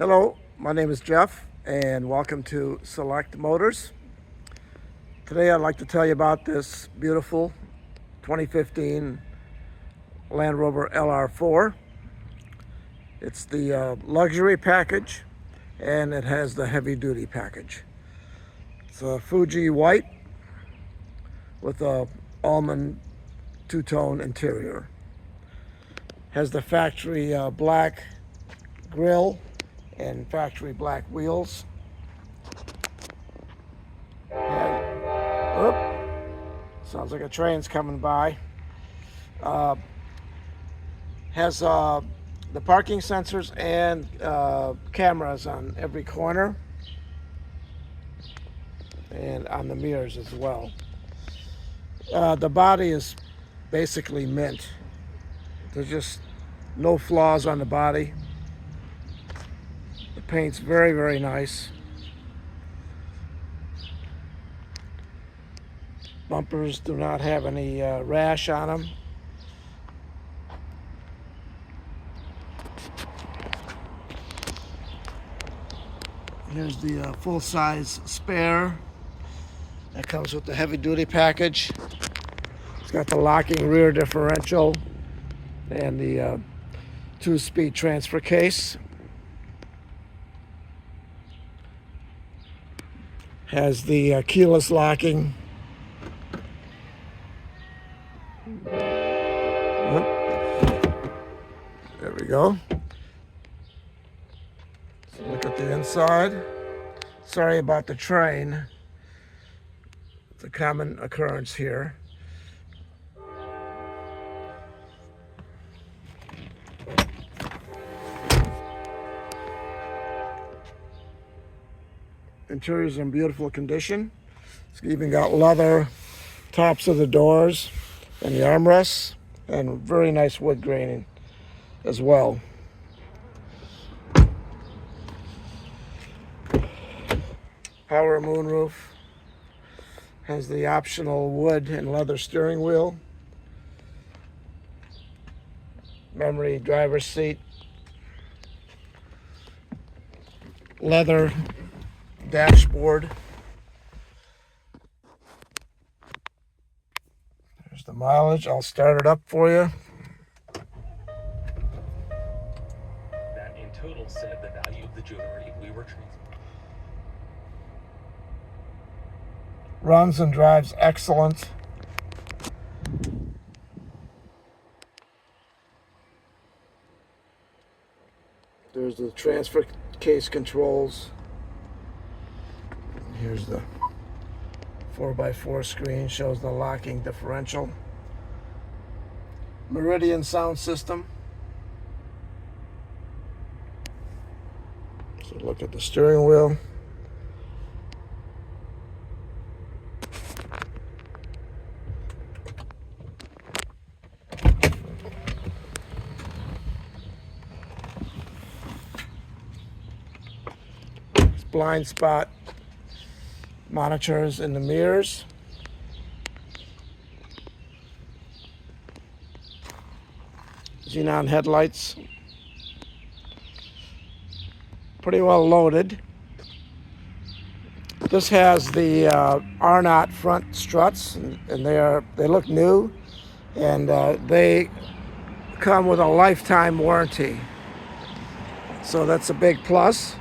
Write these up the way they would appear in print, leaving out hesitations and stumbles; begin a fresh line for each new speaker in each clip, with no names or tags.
Hello, my name is Jeff and welcome to Select Motors. Today I'd like to tell you about this beautiful 2015 Land Rover LR4. It's the luxury package and it has the heavy duty package. It's a Fuji White with a almond two-tone interior. Has the factory black grille and factory black wheels. Sounds like a train's coming by. Has the parking sensors and cameras on every corner and on the mirrors as well. The body is basically mint. There's just no flaws on the body. The paint's very, very nice. Bumpers do not have any rash on them. Here's the full-size spare that comes with the heavy-duty package. It's got the locking rear differential and the 2-speed transfer case. Has the keyless locking. There we go. So look at the inside. Sorry about the train. It's a common occurrence here. Interior's in beautiful condition. It's even got leather tops of the doors and the armrests, and very nice wood graining as well. Power moonroof. Has the optional wood and leather steering wheel. Memory driver's seat. Leather dashboard. There's the mileage. I'll start it up for you.
That in total said the value of the jewelry we were transferring.
Runs and drives excellent. There's the transfer case controls. Here's the 4x4 screen, shows the locking differential. Meridian sound system. So look at the steering wheel. It's blind spot monitors in the mirrors. Xenon headlights. Pretty well loaded. This has the Arnott front struts, and they look new, and they come with a lifetime warranty. So that's a big plus.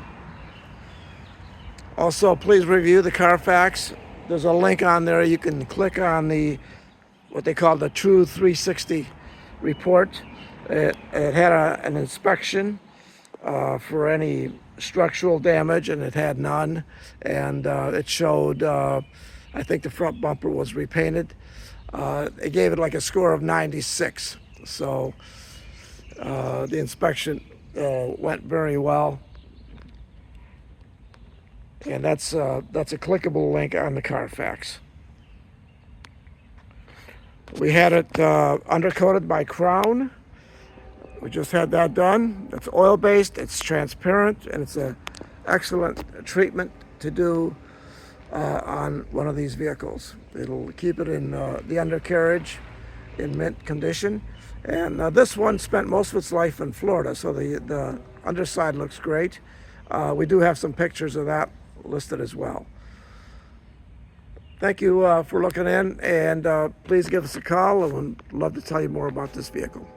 Also, please review the Carfax. There's a link on there. You can click on what they call the True 360 report. It had an inspection for any structural damage, and it had none. And it showed, I think the front bumper was repainted. It gave it like a score of 96. So the inspection went very well. And that's a clickable link on the Carfax. We had it undercoated by Krown. We just had that done. It's oil-based, it's transparent, and it's an excellent treatment to do on one of these vehicles. It'll keep it in the undercarriage in mint condition. And this one spent most of its life in Florida, so the underside looks great. We do have some pictures of that listed as well. Thank you for looking in, and please give us a call, and we'd love to tell you more about this vehicle.